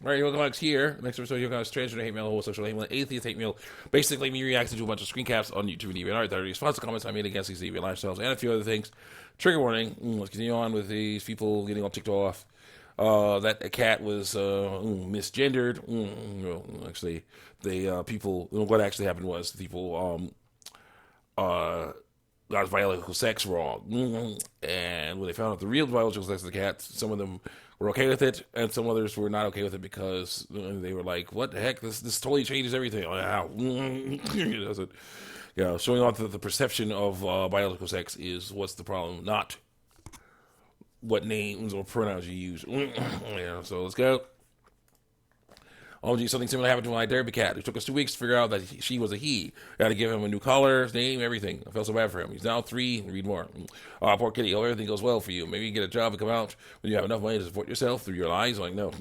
All right, Yoga Comics here. Next episode, Yoga Comics Transgender hate mail, homosexual hate mail, atheist hate mail. Basically, me reacting to a bunch of screen caps on YouTube and DeviantArt that are responsive comments I made against these deviant lifestyles and a few other things. Trigger warning. Let's continue on with these people getting all ticked off. That a cat was misgendered. Well, actually, the people. What actually happened was people got his biological sex wrong. And when they found out the real biological sex of the cat, some of them were okay with it, and some others were not okay with it because they were like, "What the heck? This totally changes everything." Wow. Showing off that the perception of biological sex is what's the problem, not what names or pronouns you use. So let's go. Oh, gee, something similar happened to my Derby cat. It took us 2 weeks to figure out that she was a he. I had to give him a new collar, his name, everything. I felt so bad for him. He's now 3. Read more. Poor kitty. Hope everything goes well for you. Maybe you get a job and come out when you have enough money to support yourself through your lives. I'm like, no.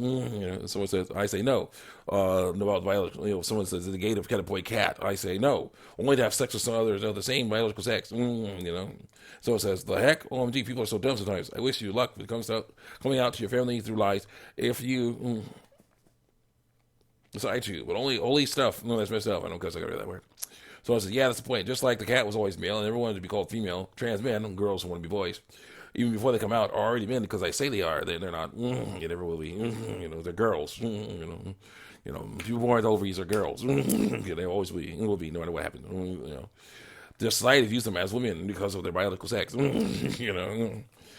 Someone says, I say no. About biological, someone says, the gate of cat cat. I say no. Only to have sex with some others of the same biological sex. Someone says, the heck? OMG, people are so dumb sometimes. I wish you luck when it comes to coming out to your family through lies. If you... So I too, but only stuff. No, that's messed up. I don't cuss like I read that word. So I said, yeah, that's the point. Just like the cat was always male and everyone wanted to be called female, trans men and girls who want to be boys, even before they come out, are already men because I say they are. They're not. They never will be. They're girls. People born with ovaries are girls. They always will be no matter what happens. The society views them as women because of their biological sex.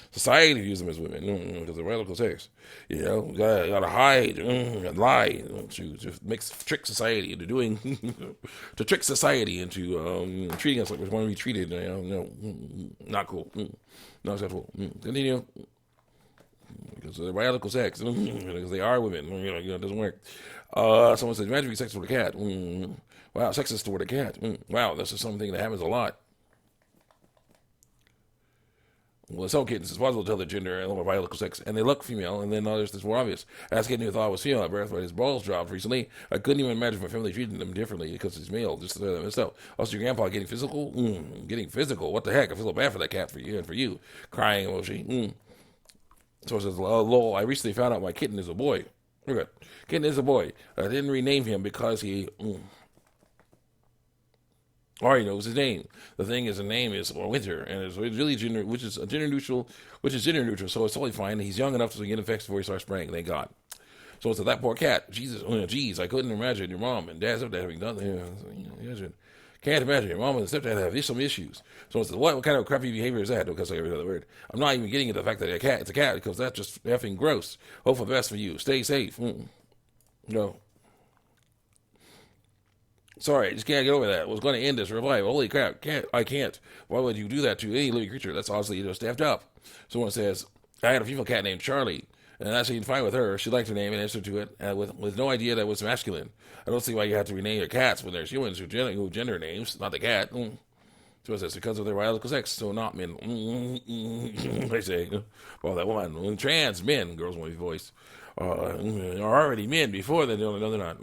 Society views them as women because of their biological sex. Gotta hide and lie to trick society into doing to trick society into treating us like we want to be treated. No, not cool. Not acceptable. Continue. Because of their biological sex, because they are women. It doesn't work. Someone says, imagine being sexual with a cat. Wow, sexist toward a cat. Wow, this is something that happens a lot. Well, some kittens, it's possible to tell their gender and their biological sex, and they look female, and then others that's more obvious. As a kitten who thought I was female at birth, but his balls dropped recently, I couldn't even imagine my family treating them differently because he's male. Just messed up. Also, your grandpa getting physical? Getting physical? What the heck? I feel bad for that cat, for you, and for you. Crying emoji. So it says, lol, I recently found out my kitten is a boy. Okay. Kitten is a boy. I didn't rename him because he... already knows his name. The thing is, the name is Winter, and it's really gender, which is gender neutral, so it's totally fine. He's young enough to get infected before he starts spraying. Thank God. So it's that poor cat. Jesus, geez, I couldn't imagine your mom and dad's stepdad having done that. Can't imagine your mom and stepdad have some issues. So it's what kind of crappy behavior is that? Because I got another word. I'm not even getting into the fact that it's a cat because that's just effing gross. Hope for the best for you. Stay safe. No. Sorry, I just can't get over that. I was going to end this reply. Holy crap, I can't. Why would you do that to any living creature? That's obviously staffed up. Someone says, I had a female cat named Charlie, and I seemed fine with her. She liked her name and answered to it, with no idea that it was masculine. I don't see why you have to rename your cats when there's humans who gender names, not the cat. So it says, because of their biological sex, so not men. They say, well, that one, trans men, girls want to be voiced. Are already men before they're not.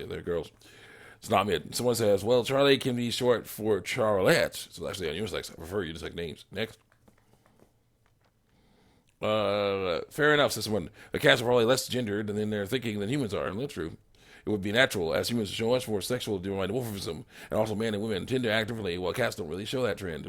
They're girls. It's not men. Someone says, well, Charlie can be short for Charlotte. So actually on unisex. I prefer unisex names. Next. Fair enough, says someone. The cats are probably less gendered than they're thinking than humans are. And that's true. It would be natural, as humans show much more sexual dimorphism, and also men and women tend to act differently, while cats don't really show that trend.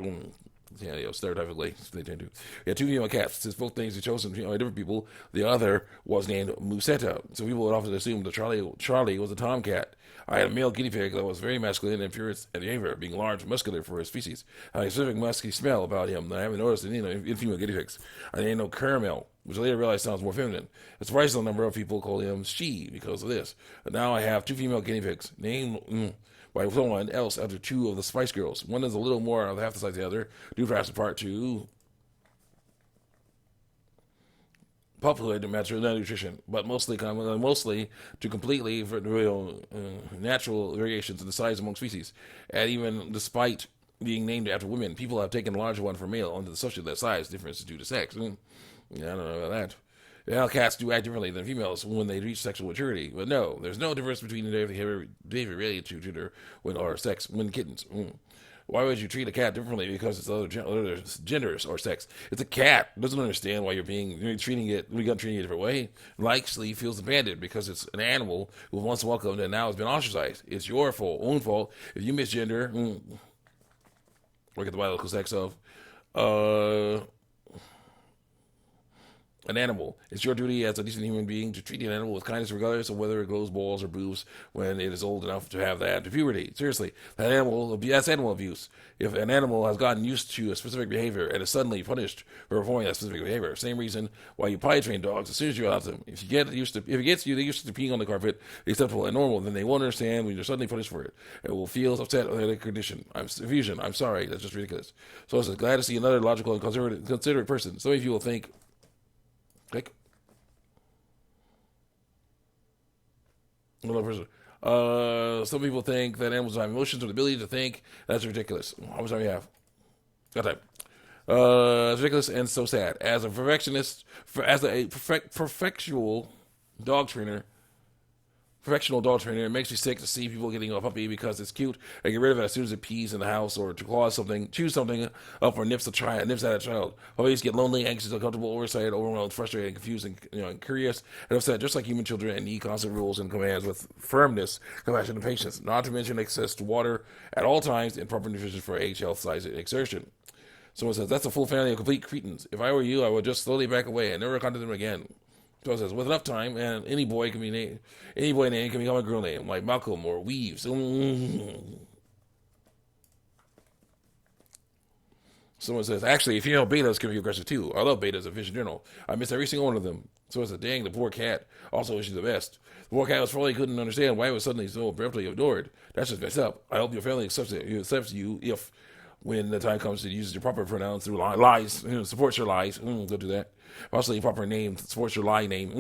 Stereotypically, they tend to. Yeah, 2 female cats. Since both things are chosen by different people, the other was named Musetta. So people would often assume that Charlie was a tomcat. I had a male guinea pig that was very masculine and furious at behavior, being large and muscular for his species. Had a specific musky smell about him that I haven't noticed in female guinea pigs. I named him Caramel, which I later realized sounds more feminine. It's surprising the number of people call him she because of this. But now I have 2 female guinea pigs named by someone else after 2 of the Spice Girls. One is a little more of half the size of the other, due perhaps in part to populated malnutrition, but mostly to completely real natural variations in the size among species. And even despite being named after women, people have taken a larger one for male under the assumption that size difference is due to sex. I don't know about that. Now, cats do act differently than females when they reach sexual maturity, but no, there's no difference between behavior related to gender or sex when kittens. Why would you treat a cat differently because it's other genders or sex? It's a cat. It doesn't understand why you're treating it a different way. Likely feels abandoned because it's an animal who was once welcomed and now has been ostracized. It's your own fault if you misgender. Look at the biological sex of an animal. It's your duty as a decent human being to treat an animal with kindness regardless of whether it grows balls or boobs when it is old enough to have that to puberty. Seriously, that's animal abuse. If an animal has gotten used to a specific behavior and is suddenly punished for performing that specific behavior, same reason why you potty train dogs as soon as you allow them. If it gets you used to peeing on the carpet, acceptable and normal, then they won't understand when you're suddenly punished for it. It will feel upset with their condition. I'm sorry. That's just ridiculous. So I was glad to see another logical and considerate person. Some of you will think, like, another person. Some people think that animals have emotions or the ability to think. That's ridiculous. How much time do you have? Got time. It's ridiculous and so sad. As a perfectionist, professional dog trainer, it makes me sick to see people getting a puppy because it's cute and get rid of it as soon as it pees in the house or to chew something up or nips at a child. Puppies get lonely, anxious, uncomfortable, overexcited, overwhelmed, frustrated, confused, and curious and upset, just like human children, and need constant rules and commands with firmness, compassion, and patience. Not to mention access to water at all times and proper nutrition for age, health, size, and exertion. Someone says, that's a full family of complete cretins. If I were you, I would just slowly back away and never contact them again. So it says, with enough time, and any boy name can become a girl name, like Malcolm or Weaves. Someone says, actually, female betas can be aggressive too. I love betas in fish in general. I miss every single one of them. So it says, dang, the poor cat. Also, she's the best. The poor cat couldn't understand why it was suddenly so abruptly ignored. That's just messed up. I hope your family accepts you if, when the time comes to use your proper pronouns through lies, supports your lies. Don't do that. Also, your proper name supports your lie name.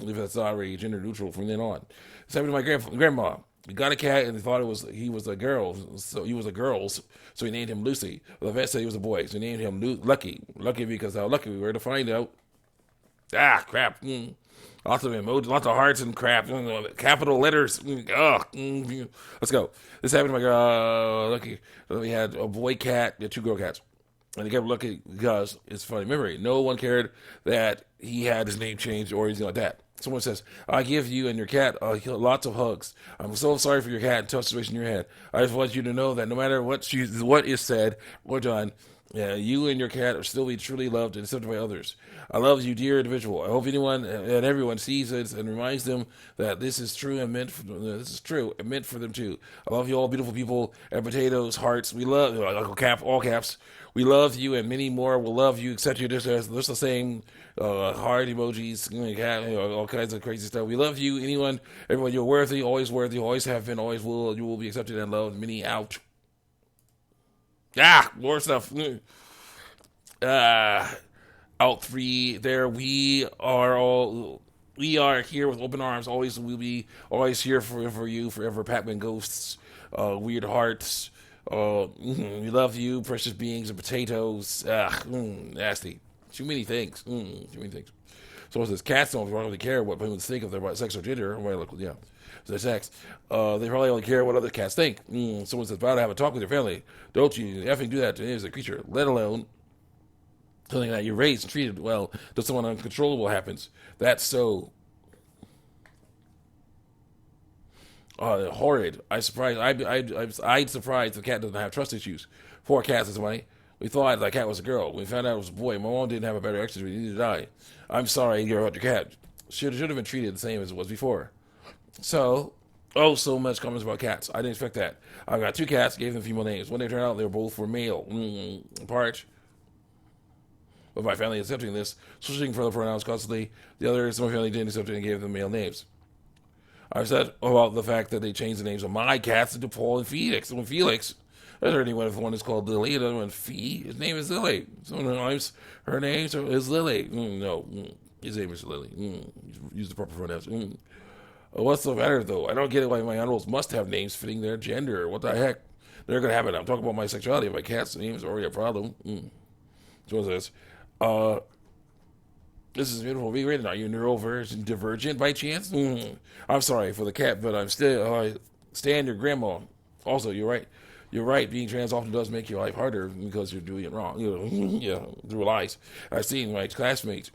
If that's already gender neutral from then on. It's happened to my grandma. He got a cat and he thought he was a girl, so he was a girl's, so he named him Lucy. The vet said he was a boy, so he named him Lucky. Lucky because how lucky we were to find out. Crap. Lots of emojis, lots of hearts and crap. Capital letters. Let's go. This happened to my Lucky. We had a boy cat, we had two girl cats. And they kept looking because it's a funny memory. No one cared that he had his name changed or anything like that. Someone says, I give you and your cat lots of hugs. I'm so sorry for your cat and tough situation in your head. I just want you to know that no matter what is said or done, you and your cat are still be truly loved and accepted by others. I love you, dear individual. I hope anyone and everyone sees it and reminds them that this is true and meant for them too. I love you all, beautiful people and potatoes, hearts. We love all caps. We love you, and many more will love you, accept you just the same. Heart emojis, all kinds of crazy stuff. We love you, anyone, everyone. You're worthy, always have been, always will. You will be accepted and loved. Many out. More stuff. Out three. There, we are here with open arms. Always, we'll be always here for you forever. Pac-Man ghosts, weird hearts. We love you, precious beings and potatoes. Nasty. Too many things. So it says cats don't really care what people think of their sex or gender. Their sex. They probably only care what other cats think. Someone says, "Bow to have a talk with your family. Don't you effing do that to any as a creature, let alone something that you're raised and treated well till someone uncontrollable happens. That's so horrid. I'd surprised the cat doesn't have trust issues. Poor cat, says Money. We thought the cat was a girl. We found out it was a boy. My mom didn't have a better exit. We needed to die. I'm sorry you about your cat. Should have been treated the same as it was before. So much comments about cats. I didn't expect that. I've got two cats, gave them female names. When they turned out, they were both male. Parch. But my family accepting this, switching for the pronouns constantly. The others, my family didn't accept it and gave them male names. I've said about the fact that they changed the names of my cats into Paul and Felix. And when Felix, I heard anyone if one is called Lily, another one Fee, his name is Lily. Sometimes her name is Lily. No, his name is Lily. Use the proper pronouns. What's the matter, though? I don't get it why my animals must have names fitting their gender. What the heck? They're going to have it. I'm talking about my sexuality. My cat's name is already a problem. So it says, this is beautiful. Be written. Are you neurodivergent by chance? I'm sorry for the cat, but I'm still stand your grandma. Also, you're right. you're right. Being trans often does make your life harder because you're doing it wrong. Yeah, through lies. I've seen my classmates